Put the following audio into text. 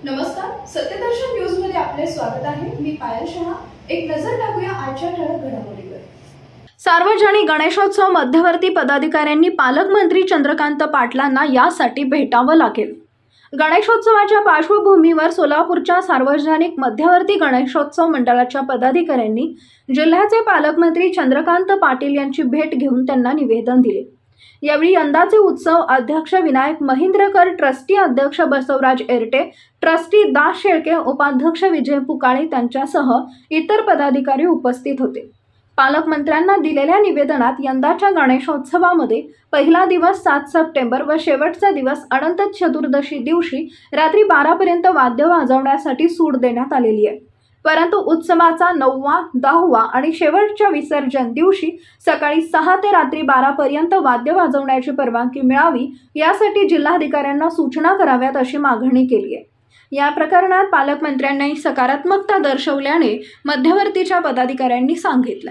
नमस्कार, सत्यदर्शन न्यूज मध्ये आपले स्वागत आहे। मी पायल शहा। एक नजर टाकूया आजच्या ठळक घडामोडीवर। सार्वजनिक गणेशोत्सव मध्यवर्ती पदाधिकाऱ्यांनी पालकमंत्री चंद्रकांत पाटलांना यासाठी भेटावं लागेल। गणेशोत्सवाच्या पार्श्वभूमीवर सोलापूरच्या सार्वजनिक मध्यवर्ती गणेशोत्सव मंडळाच्या पदाधिकाऱ्यांनी जिल्ह्याचे पालकमंत्री चंद्रकांत पाटील यांची भेट घेऊन त्यांना निवेदन दिले। यावेळी यंदाचे उत्सव अध्यक्ष विनायक महिंद्रकर, ट्रस्टी अध्यक्ष बसवराज एरटे, ट्रस्टी दास शेळके, उपाध्यक्ष विजय पुकाळे त्यांच्यासह इतर पदाधिकारी उपस्थित होते। पालकमंत्र्यांना दिलेल्या निवेदनात यंदाच्या गणेशोत्सवामध्ये पहिला दिवस 7 सप्टेंबर व शेवटचा दिवस अनंत चतुर्दशी दिवशी रात्री 12 पर्यंत वाद्य वाजवण्यासाठी सूट देण्यात आलेली आहे। परंतु उत्सवाचा 9वा, 10वा आणि शेवटच्या विसर्जन दिवशी सकाळी 6 ते रात्री 12 पर्यंत वाद्य वाजवण्याची परवानगी मिळावी यासाठी जिल्हाधिकाऱ्यांना सूचना कराव्यात अशी मागणी केली आहे। या प्रकरणात पालकमंत्र्यांनी सकारात्मकता दर्शवल्याने मध्यवर्तीच्या पदाधिकाऱ्यांनी सांगितलं।